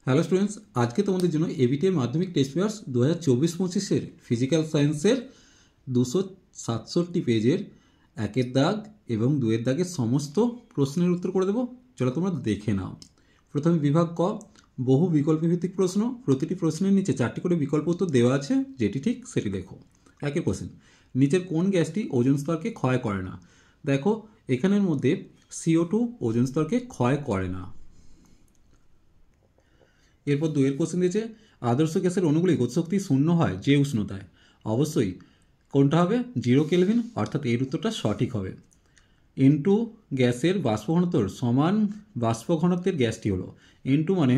Hello students, আজকে তোমাদের জন্য এবিটিএ মাধ্যমিক টেস্ট পেপার্স 2024-25 ফিজিক্যাল সায়েন্সের 267 পেজের একের দাগ এবং দুয়ের দাগের সমস্ত প্রশ্নের উত্তর করে দেবো। চলো তোমরা দেখে নাও। প্রথমে বিভাগ ক, বহু বিকল্পভিত্তিক প্রশ্ন। প্রতিটি প্রশ্নের নিচে 4টি করে বিকল্প উত্তর দেওয়া আছে, যেটি ঠিক সেটি লেখো। একের কোশ্চেন, নিচের কোন গ্যাসটি ওজোন স্তরকে ক্ষয় করে না? দেখো এখানের মধ্যে CO2 ওজোন স্তরকে ক্ষয় করে না। এরপর দুয়ের কোশ্চেন দিয়েছে, আদর্শ গ্যাসের অণুগুলি গতিশক্তি শূন্য হয় যে উষ্ণতায়? অবশ্যই কোনটা হবে? 0 কেলভিন, অর্থাৎ এর উত্তরটা সঠিক হবে। N2 গ্যাসের বাষ্প ঘনত্ব সমান বাষ্প ঘনত্বের গ্যাসটি হলো N2, মানে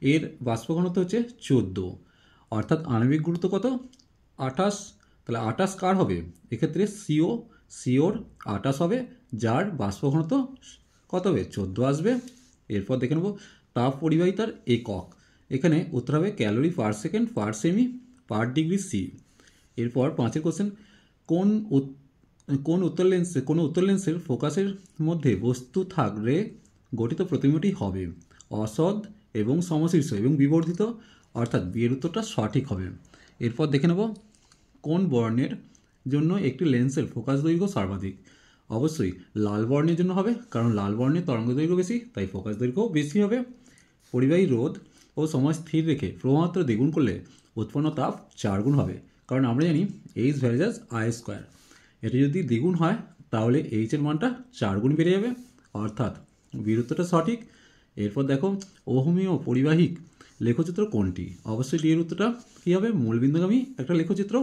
এর বাষ্প ঘনত্ব হচ্ছে 14, অর্থাৎ আণবিক গুরুত্ব কত? 28। তাহলে 28 কার হবে? এক্ষেত্রে সিওর 28 হবে, যার বাষ্প ঘনত্ব কত হবে? 14 আসবে। এরপর দেখে নেব তাপ পরিবাহিতার একক। এখানে উত্তর হবে calorie per second per cm per degree C. এরপর 5এর কোশ্চেন, কোন উত্তর লেন্সের ফোকাসের মধ্যে বস্তু থাকলে গঠিত প্রতিবিম্বটি হবে অসৎ এবং সমশীর্ষ এবং বিবর্ধিত, অর্থাৎ বিয়ের উত্তরটা সঠিক হবে। এরপর দেখে নেব কোন বর্ণের জন্য একটি লেন্সের ফোকাস দৈর্ঘ্য সর্বাধিক? অবশ্যই লাল বর্ণের জন্য হবে, কারণ লাল বর্ণের তরঙ্গ দৈর্ঘ্য বেশি, তাই ফোকাস দৈর্ঘ্য বেশি হবে। পরিবাহী রোধ ও সময় স্থির রেখে প্রবাহমাত্রা দ্বিগুণ করলে উৎপন্ন তাপ 4 গুণ হবে, কারণ আমরা জানি H ভ্যারিজাস I²। এটা যদি দ্বিগুণ হয় তাহলে H এর মানটা 4 গুণ বেড়ে যাবে, অর্থাৎ বির উত্তরটা সঠিক। এরপর দেখো ওহমীয় পরিবাহিক লেখচিত্র কোনটি? অবশ্যই ডি এর উত্তরটা কী হবে? মূলবিন্দুগামী একটা লেখচিত্র।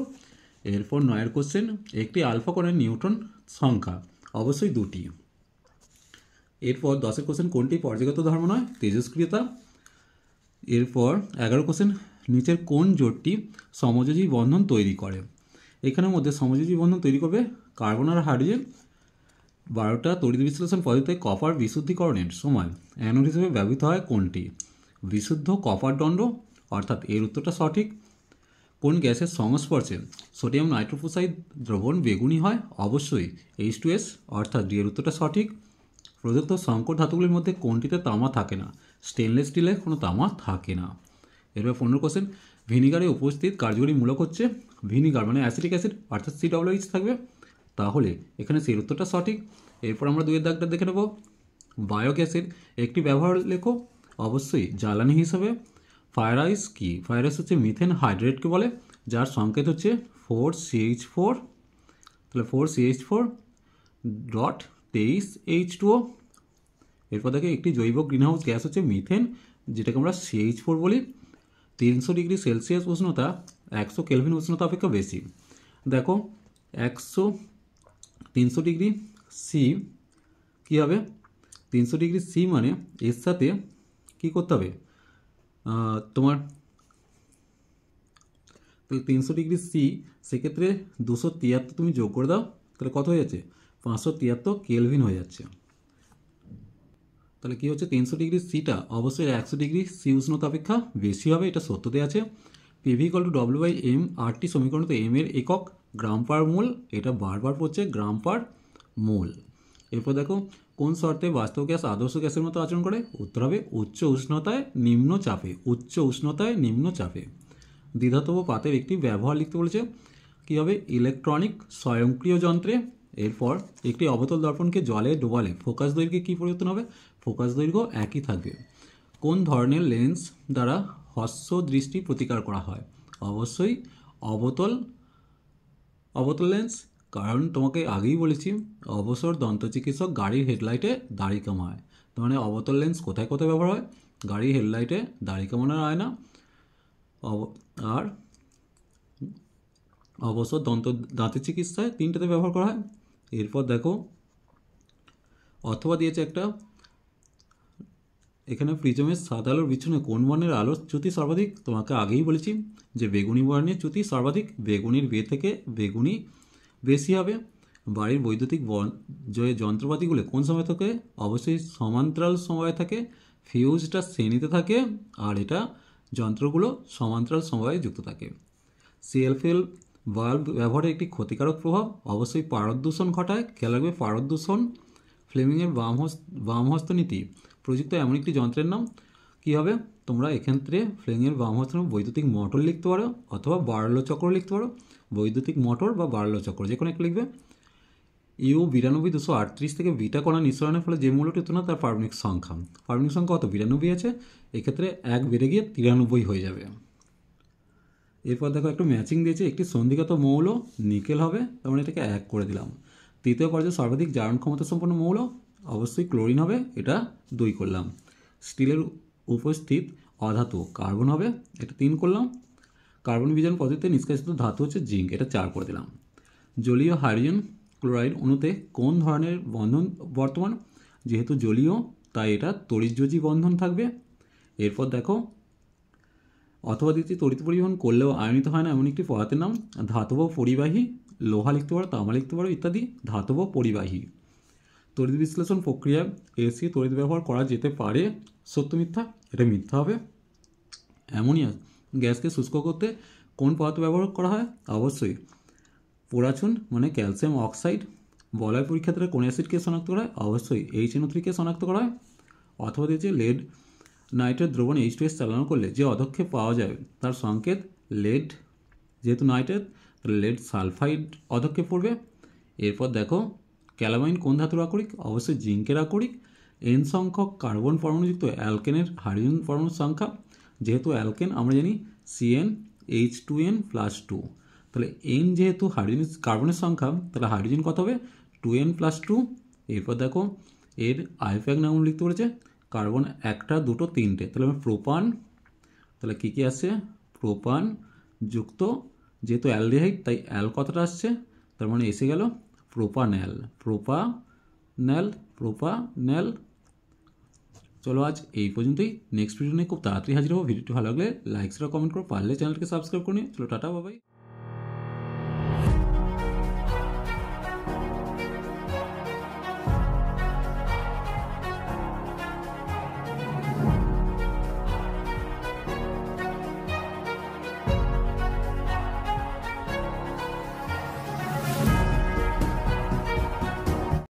এরপর 9এর কোশ্চেন, একটি আলফা কোণের নিউটন সংখ্যা? অবশ্যই 2টি। এরপর 10এর কোশ্চেন, কোনটি পর্যায়গত ধর্ম নয়? তেজস্ক্রিয়তা। এরপর 11 কোশ্চেন, নিচের কোন জোটটি সমযোজী বন্ধন তৈরি করে? এখানের মধ্যে সমযোজী বন্ধন তৈরি করবে কার্বন আর হাইড্রোজেন। 12টা তড়িৎ বিশ্লেষণ পদ্ধতিতে কপার বিশুদ্ধিকরণের সময় অ্যানোড হিসেবে ব্যবহৃত হয় কোনটি? বিশুদ্ধ কপার দণ্ড, অর্থাৎ এর উত্তরটা সঠিক। কোন গ্যাসের সংস্পর্শে সোডিয়াম নাইট্রোফোসাইড দ্রবণ বেগুনি হয়? অবশ্যই H2S, অর্থাৎ ডি এর উত্তরটা সঠিক। প্রদত্ত সংকর ধাতুগুলির মধ্যে কোনটিতে তামা থাকে না? স্টেনলেস স্টিলে কোনো তামা থাকে না। এরপর 15 কোশ্চেন, ভিনিগারে উপস্থিত কার্যকরী মূলক হচ্ছে? ভিনিগার মানে অ্যাসিটিক অ্যাসিড, অর্থাৎ COOH থাকবে, তাহলে এখানে সেই উত্তরটা সঠিক। এরপর আমরা দুয়ের দাগটা দেখে নেব, বায়োগ্যাসের একটি ব্যবহার লেখো। অবশ্যই জ্বালানি হিসাবে। ফায়ার আইস কি? ফায়ার আইস হচ্ছে মিথেন হাইড্রেটকে বলে, যার সংকেত হচ্ছে 4CH4। তাহলে 4CH4.23H2O। এরপর দেখে একটি জৈব গ্রিনহাউস গ্যাস হচ্ছে মিথেন, যেটাকে আমরা CH4 বলি। 300 ডিগ্রি সেলসিয়াস উষ্ণতা 100 কেলভিন উষ্ণতা অপেক্ষা বেশি। দেখো 300 ডিগ্রি সি কী হবে? 300 ডিগ্রি সি মানে এর সাথে কী করতে হবে তোমার? তাহলে 300 ডিগ্রি সি, সেক্ষেত্রে 273 তুমি যোগ করে দাও, তাহলে কত হয়ে যাচ্ছে? 573 কেলভিন হয়ে যাচ্ছে। তাহলে কী হচ্ছে? 300 ডিগ্রি সিটা অবশ্যই 100 ডিগ্রি সি উষ্ণতা অপেক্ষা বেশি হবে, এটা সত্যতে আছে। PV = W/M। আরটি সমীকরণতে এম এর একক গ্রাম পার মোল, এটা বারবার পড়ছে গ্রাম পার মোল। এরপর দেখো কোন শর্তে বাস্তব গ্যাস আদর্শ গ্যাসের মতো আচরণ করে? উত্তর হবে উচ্চ উষ্ণতায় নিম্ন চাপে। উচ্চ উষ্ণতায় নিম্ন চাপে। দ্বিধাতব পাতের একটি ব্যবহার লিখতে বলেছে, কী হবে? ইলেকট্রনিক স্বয়ংক্রিয় যন্ত্রে। এরপর একটি অবতল দর্পণকে জলে ডোবালে ফোকাস দৈর্ঘ্যে কী পরিবর্তন হবে? ফোকাস দৈর্ঘ্য একই থাকবে। কোন ধরনের লেন্স দ্বারা হ্রস্ব দৃষ্টি প্রতিকার করা হয়? অবশ্যই অবতল লেন্স, কারণ তোমাকে আগেই বলেছি অবসর দন্ত চিকিৎসক গাড়ির হেডলাইটে দাড়ি কামায়। তার মানে অবতল লেন্স কোথায় কোথায় ব্যবহার হয়? গাড়ির হেডলাইটে দাড়ি কামানোর আয়না, আর অবসর দাঁতের চিকিৎসায়, 3টাতে ব্যবহার করা হয়। এরপর দেখো অথবা দিয়েছে একটা, এখানে প্রিজমের সাদা আলোর পিছনে কোন বর্ণের আলোর চ্যুতি সর্বাধিক? তোমাকে আগেই বলেছি যে বেগুনি বর্ণের চ্যুতি সর্বাধিক। বেগুনির বে থেকে বেগুনি বেশি হবে। বাড়ির বৈদ্যুতিক যন্ত্রপাতিগুলো কোন সময় থাকে? অবশ্যই সমান্তরাল সময়ে থাকে। ফিউজটা শ্রেণীতে থাকে, আর এটা যন্ত্রগুলো সমান্তরাল সময়ে যুক্ত থাকে। CFL বাল্ব ব্যবহারের একটি ক্ষতিকারক প্রভাব? অবশ্যই পারদ দূষণ ঘটায়। খেয়াল রাখবে পারদ দূষণ। ফ্লেমিংয়ের বামহস্ত নীতি প্রযুক্ত এমন একটি যন্ত্রের নাম? কী হবে? তোমরা এক্ষেত্রে ফ্লেঙের বাম হাতে বৈদ্যুতিক মোটর লিখতে পারো অথবা বার্লো চক্র লিখতে পারো। বৈদ্যুতিক মোটর বা বার্লো চক্র যে কোনো একটা লিখবে। ইউ 92,238 থেকে বিটা কণা নিঃসরণের ফলে যে মৌলটি উৎপন্ন তার পারমাণবিক সংখ্যা। পারমাণবিক সংখ্যা কত? 92 আছে, এক্ষেত্রে 1 বেড়ে গিয়ে 93 হয়ে যাবে। এরপর দেখো একটু ম্যাচিং দিয়েছে, একটি সন্ধিগত মৌল নিকেল হবে, তার মানে এটাকে 1 করে দিলাম। তৃতীয় পর্যায়ে সর্বাধিক জারণ ক্ষমতা সম্পন্ন মৌল অবশ্যই ক্লোরিন হবে, এটা 2 করলাম। স্টিলের উপস্থিত অধাতু কার্বন হবে, এটা 3 করলাম। কার্বন বিজারণ পদ্ধতিতে নিষ্কাশিত ধাতু হচ্ছে জিঙ্ক, এটা 4 করে দিলাম। জলীয় হাইড্রোজেন ক্লোরাইড অণুতে কোন ধরনের বন্ধন বর্তমান? যেহেতু জলীয় তাই এটা তড়িৎযোজী বন্ধন থাকবে। এরপর দেখো অথবা দ্বিতীয় তড়িৎ পরিবহন করলেও আয়নিত হয় না এমন একটি পদার্থের নাম। ধাতব পরিবাহী, লোহা লিখতে পারো, তামা লিখতে পারো ইত্যাদি। ধাতব পরিবাহী। তড়িৎ বিশ্লেষণ প্রক্রিয়ায় এসি তড়িৎ ব্যবহার করা যেতে পারে, সত্য মিথ্যা? এটা মিথ্যা হবে। অ্যামোনিয়া গ্যাসকে শুষ্ক করতে কোন পদার্থ ব্যবহার করা হয়? অবশ্যই পোড়াচুন মানে ক্যালসিয়াম অক্সাইড। বলয় পরীক্ষার দ্বারা কোন অ্যাসিডকে শনাক্ত করা হয়? অবশ্যই HNO3কে শনাক্ত করা হয়। অথবা দিয়েছে লেড নাইট্রেট দ্রবণ H2S চালনা করলে যে অধক্ষেপ পাওয়া যায় তার সংকেত লেড, যেহেতু নাইট্রেট তাহলে লেড সালফাইড অধক্ষেপ পড়বে। এরপর দেখো ক্যালামাইন কোন ধাতুর আকরিক? অবশ্যই জিঙ্কের আকরিক। N সংখ্যক কার্বন পরমাণুযুক্ত অ্যালকেনের হাইড্রোজেন পরমাণুর সংখ্যা, যেহেতু অ্যালকেন আমরা জানি CnH2n+2, তাহলে N যেহেতু হাইড্রোজেন কার্বনের সংখ্যা তাহলে হাইড্রোজেন কত হবে? 2n+2। এরপর দেখো এর আইপ্যাক নাম লিখতে বলেছে, কার্বন 1টা 2টো 3টে, তাহলে আমার প্রোপান, তাহলে কী কী আসছে? প্রোপান যুক্ত, যেহেতু অ্যালডিহাইড তাই অ্যাল কতটা আসছে, তার মানে এসে গেল প্রোপান্যাল। প্রোপান্যাল। চলো আজ এই পর্যন্তই। নেক্সট ভিডিও নিয়ে খুব তাড়াতাড়ি হাজির হবো। ভিডিওটি ভালো লাগলে লাইক শেয়ার কমেন্ট করো, পারলে চ্যানেলকে সাবস্ক্রাইব করে নিও। চলো টাটা, বাবাই।